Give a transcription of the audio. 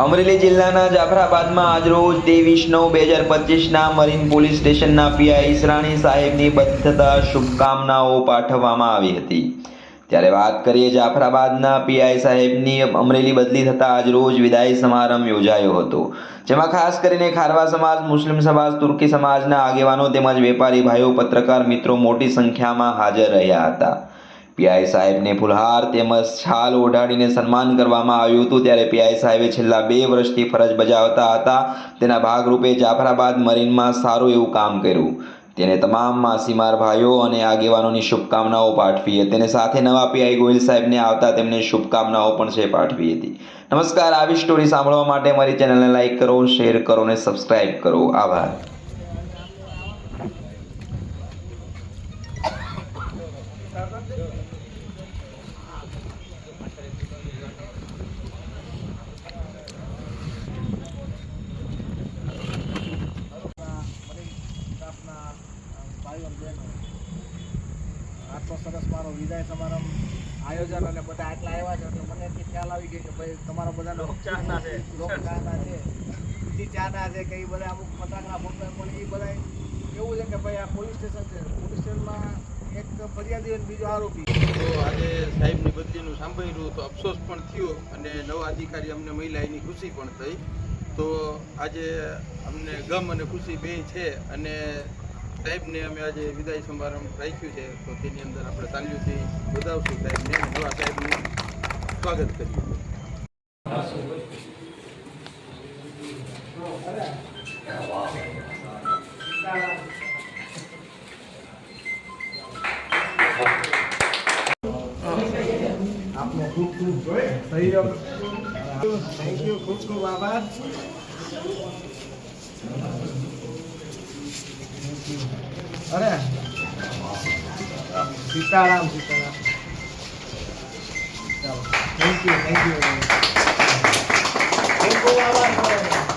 અમરેલી જિલ્લાના જાફરાબાદમાં આજરોજ 23/9/2025ના marine police સ્ટેશનના પીઆઈ ઈસરાણી સાહેબની બદ્ધતા શુભકામનાઓ પાઠવવામાં આવી હતી। ત્યારે વાત કરીએ જાફરાબાદના પીઆઈ સાહેબની અમરેલી બદલી થતાં આજરોજ વિદાય સમારંભ યોજાયો હતો, જેમાં ખાસ કરીને ખારવા સમાજ, મુસ્લિમ સમાજ, તુર્કી સમાજના આગેવાનો તેમજ વેપારી ભાઈઓ, પત્રકાર મિત્રો મોટી સંખ્યામાં હાજર રહ્યા હતા। પીઆઈ સાહેબને ફુલહાર તેમજ શાલ ઓઢાડીને સન્માન કરવામાં આવ્યું હતું। ત્યારે પીઆઈ સાહેબે છેલ્લા 2 વર્ષથી ફરજ બજાવતા હતા, તેના ભાગરૂપે જાફરાબાદ મરીનમાં સારું એવું કામ કર્યું। તેને તમામ માસીમાર ભાઈઓ અને આગેવાનોની શુભકામનાઓ પાઠવી હતી અને સાથે નવા પીઆઈ ગોહિલ સાહેબને આવતા તેમને શુભકામનાઓ પણ પાઠવી હતી। નમસ્કાર, આવી સ્ટોરી સાંભળવા માટે મારી ચેનલને લાઈક કરો, શેર કરો અને સબસ્ક્રાઇબ કરો। આભાર। આટલો સરસ મારો વિદાય સમારંભ આયોજન અને બધા આટલા આવ્યા છે એટલે મને એટલી ખ્યાલ આવી ગઈ કે ભાઈ તમારા બધાનો લોકચાહના છે બીજી ચાહના છે કે એ બધા અમુક ફટાકડા ફોટો પણ એ બધા એવું છે કે ભાઈ આ પોલીસ સ્ટેશન છે, પોલીસ સ્ટેશનમાં એક ફરિયાદી અને બીજો આરોપી। તો આજે સાહેબની બદલીનું સાંભળ્યું તો અફસોસ પણ થયો અને નવા અધિકારી અમને મળ્યા એની ખુશી પણ થઈ। તો આજે અમને ગમ અને ખુશી બે છે અને સાહેબને અમે આજે વિદાય સમારંભ રાખ્યું છે, તો તેની અંદર આપણે તાલીઓથી વધાવશું સાહેબને અને નવા સાહેબનું સ્વાગત કરીએ। આપનો ખૂબ ખૂબ સહયોગ, થેન્ક યુ, ખૂબ ખૂબ આભાર। અરે સીતારામ સીતારામ, ચાલો, થેન્ક યુ, ખૂબ ખૂબ આભાર।